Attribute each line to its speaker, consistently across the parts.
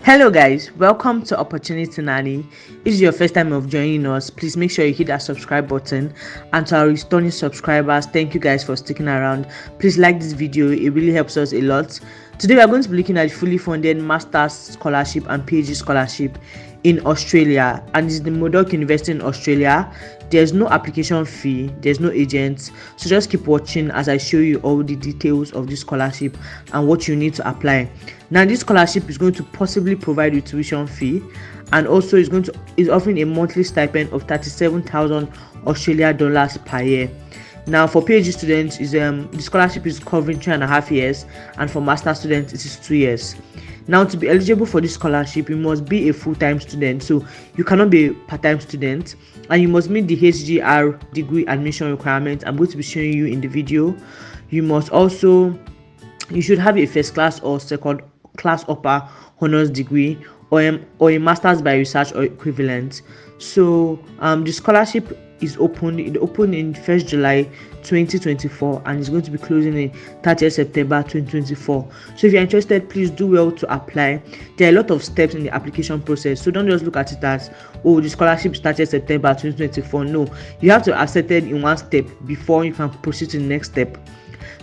Speaker 1: Hello guys, welcome to Opportunity Nanny. If this is your first time of joining us, please make sure you hit that subscribe button. And to our returning subscribers, thank you guys for sticking around. Please like this video, it really helps us a lot. Today we are going to be looking at fully funded Master's Scholarship and PhD Scholarship in Australia, and it's the Murdoch University in Australia. There's no application fee, there's no agent, so just keep watching as I show you all the details of this scholarship and what you need to apply. Now this scholarship is going to possibly provide you tuition fee, and also is offering a monthly stipend of 37,000 Australian dollars per year. Now for PhD students, the scholarship is covering 3.5 years, and for master students it is 2 years. Now to be eligible for this scholarship, you must be a full-time student, so you cannot be a part-time student, and you must meet the HGR degree admission requirements I'm going to be showing you in the video. You should have a first class or second class upper honors degree or a master's by research or equivalent. So the scholarship is opened. It opened in 1st July 2024 and it's going to be closing in 30th September 2024. So if you're interested, please do well to apply. There are a lot of steps in the application process, so don't just look at it as, oh, the scholarship started September 2024. No, you have to be accepted in one step before you can proceed to the next step.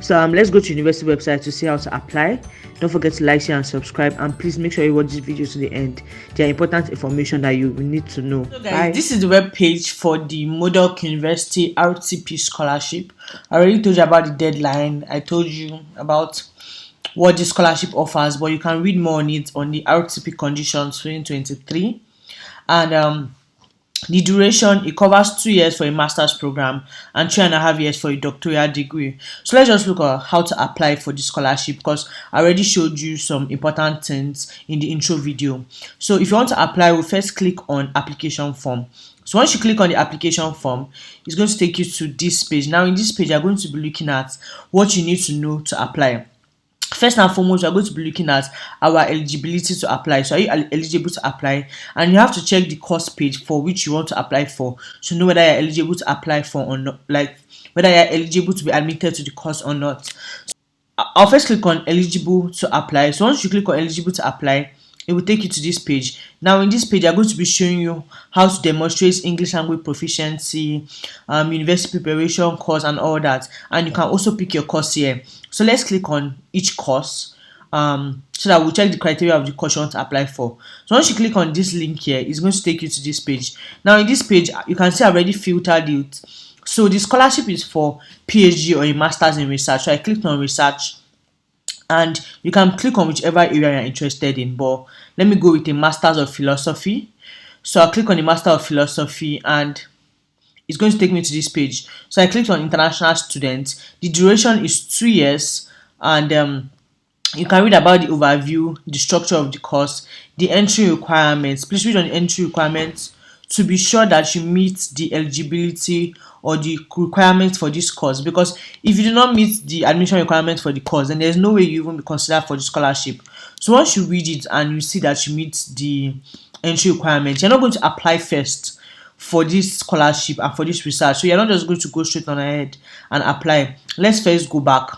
Speaker 1: So let's go to the university website to see how to apply. Don't forget to like, share and subscribe, and please make sure you watch this video to the end. There are important information that you will need to know.
Speaker 2: So guys, this is the web page for the Murdoch University RTP scholarship. I already told you about the deadline. I told you about what the scholarship offers, but you can read more on it on the RTP conditions 2023. And the duration, it covers 2 years for a master's program and 3.5 years for a doctoral degree. So let's just look at how to apply for the scholarship, because I already showed you some important things in the intro video. So if you want to apply, we'll first click on application form. So once you click on the application form, it's going to take you to this page. Now in this page, you're going to be looking at what you need to know to apply. First and foremost, we are going to be looking at our eligibility to apply. So are you eligible to apply? And you have to check the course page for which you want to apply for to know whether you're eligible to apply for or not, like whether you're eligible to be admitted to the course or not. So I'll first click on eligible to apply. So once you click on eligible to apply, it will take you to this page. Now in this page, I'm going to be showing you how to demonstrate English language proficiency, university preparation course and all that. And you can also pick your course here. So let's click on each course so that we'll check the criteria of the course you want to apply for. So once you click on this link here, it's going to take you to this page. Now in this page, you can see I already filtered it. So the scholarship is for PhD or a master's in research. So I clicked on research. And you can click on whichever area you're interested in, but let me go with a Master's of Philosophy. So I'll click on the Master of Philosophy and it's going to take me to this page. So I clicked on International Student. The duration is 2 years, and you can read about the overview, the structure of the course, the entry requirements. Please read on the entry requirements to be sure that you meet the eligibility or the requirements for this course, because if you do not meet the admission requirements for the course, then there's no way you even be considered for the scholarship. So once you read it and you see that you meet the entry requirements, you're not going to apply first for this scholarship and for this research. So you're not just going to go straight on ahead and apply. Let's first go back.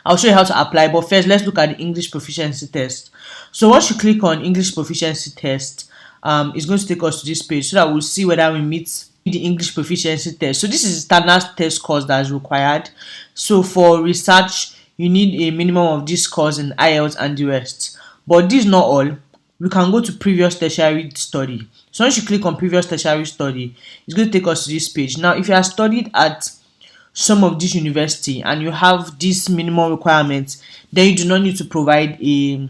Speaker 2: I'll show you how to apply, but first let's look at the English proficiency test. So once you click on English proficiency test, it's going to take us to this page so that we'll see whether we meet the English proficiency test. So this is a standard test course that is required. So for research, you need a minimum of this course in IELTS and the rest. But this is not all. We can go to previous tertiary study. So once you click on previous tertiary study, it's going to take us to this page. Now, if you have studied at some of this university and you have this minimum requirements, then you do not need to provide a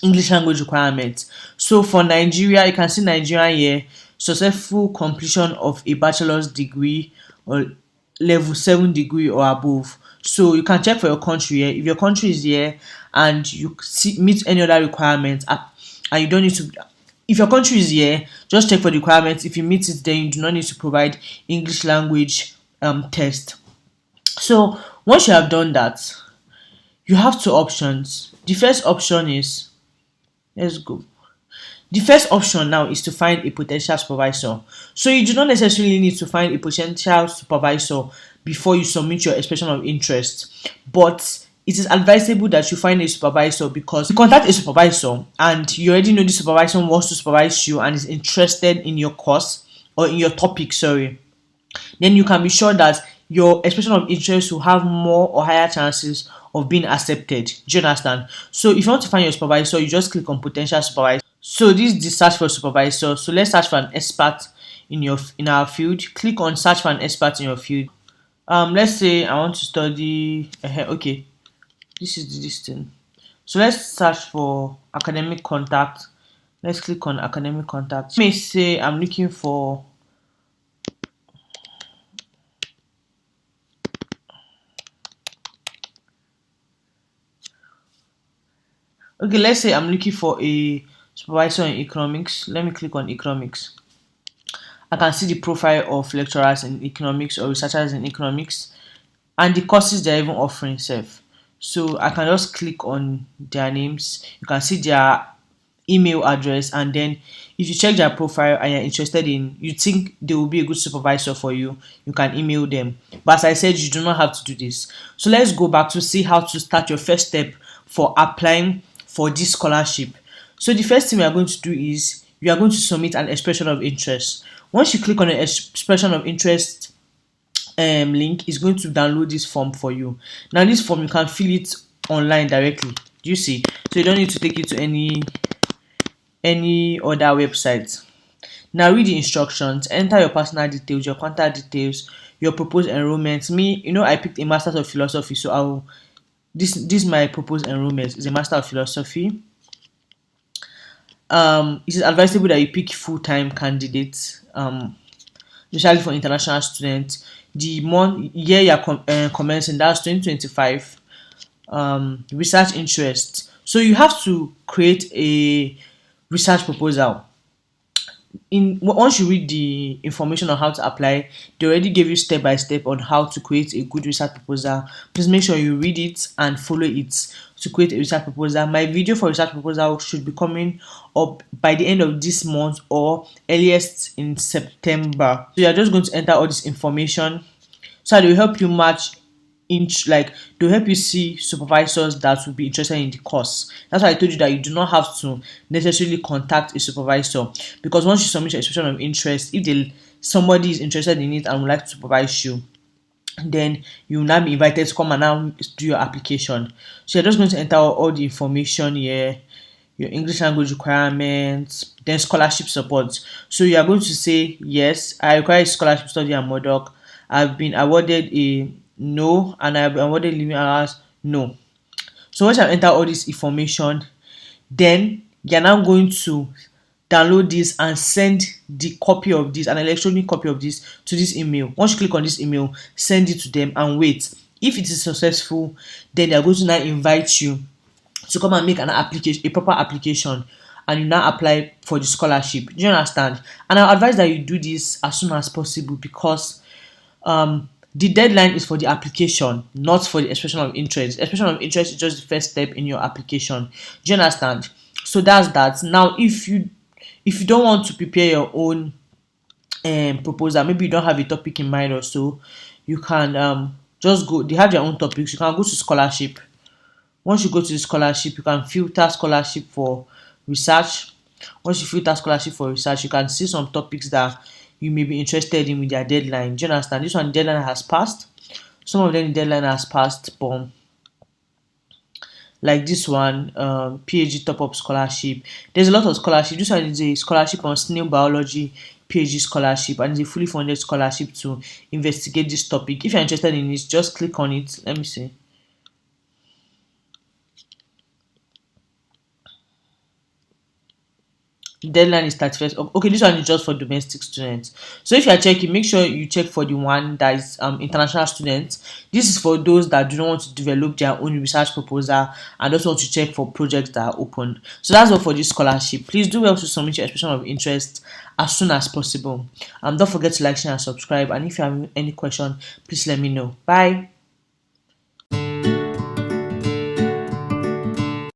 Speaker 2: English language requirement. So for Nigeria, you can see Nigeria here, successful completion of a bachelor's degree or level 7 degree or above. So you can check for your country here. If your country is here and you meet any other requirements, and you don't need to, if your country is here, just check for the requirements. If you meet it, then you do not need to provide English language test. So once you have done that, you have two options. The first option is, let's go. The first option now is to find a potential supervisor. So you do not necessarily need to find a potential supervisor before you submit your expression of interest. But it is advisable that you find a supervisor, because you contact a supervisor and you already know the supervisor wants to supervise you and is interested in your course or in your topic, sorry, then you can be sure that your expression of interest will have more or higher chances of being accepted. Do you understand? So if you want to find your supervisor, you just click on potential supervisor. So this is the search for supervisor. So let's search for an expert in our field. Click on search for an expert in your field. Let's say I want to study okay, this is this thing. So let's search for academic contact. Let's click on academic contact. Let me say I'm looking for okay, let's say I'm looking for a supervisor in economics. Let me click on economics. I can see the profile of lecturers in economics or researchers in economics and the courses they're even offering self. So I can just click on their names. You can see their email address, and then if you check their profile and you're interested in, you think they will be a good supervisor for you, you can email them. But as I said, you do not have to do this. So let's go back to see how to start your first step for applying for this scholarship. So the first thing we are going to do is you are going to submit an expression of interest. Once you click on the expression of interest link, is going to download this form for you. Now this form, you can fill it online directly. Do you see? So you don't need to take it to any other website. Now read the instructions. Enter your personal details, your contact details, your proposed enrollment. Me, I picked a Master's of Philosophy, so I'll this my proposed enrollment is a Master of Philosophy. It is advisable that you pick full-time candidates, especially for international students. The year you're commencing, that's 2025. Research interest. So you have to create a research proposal. Once you read the information on how to apply, they already gave you step by step on how to create a good research proposal. Please make sure you read it and follow it to create a research proposal. My video for research proposal should be coming up by the end of this month or earliest in September. So you're just going to enter all this information so they will help you match to help you see supervisors that will be interested in the course. That's why I told you that you do not have to necessarily contact a supervisor, because once you submit your expression of interest, if somebody is interested in it and would like to supervise you, then you will now be invited to come and now do your application. So you're just going to enter all the information here, your English language requirements, then scholarship support. So you are going to say, yes, I require a scholarship study at Murdoch. I've been awarded a no, and I've been awarded living hours, no. So once you enter all this information, then you're now going to download this and send the copy of this, an electronic copy of this, to this email. Once you click on this email, send it to them and wait. If it is successful, then they're going to now invite you to come and make an application, a proper application, and you now apply for the scholarship. Do you understand? And I advise that you do this as soon as possible, because the deadline is for the application, not for the expression of interest. Expression of interest is just the first step in your application. Do you understand? So that's that. Now, if you don't want to prepare your own proposal, maybe you don't have a topic in mind or so, you can just go. They have their own topics. You can go to scholarship. Once you go to the scholarship, you can filter scholarship for research. Once you filter scholarship for research, you can see some topics that you may be interested in with their deadline. Do you understand? This one, the deadline has passed. Some of them, the deadline has passed, but like this one, PhD top-up scholarship. There's a lot of scholarship. This one is a scholarship on snail biology, PhD scholarship, and it's a fully funded scholarship to investigate this topic. If you're interested in it, just click on it. Let me see. Deadline is 31st. Okay, this one is just for domestic students. So if you are checking, make sure you check for the one that is international students. This is for those that do not want to develop their own research proposal and also want to check for projects that are open. So that's all for this scholarship. Please do well to submit your expression of interest as soon as possible. Don't forget to like, share, and subscribe. And if you have any question, please let me know. Bye.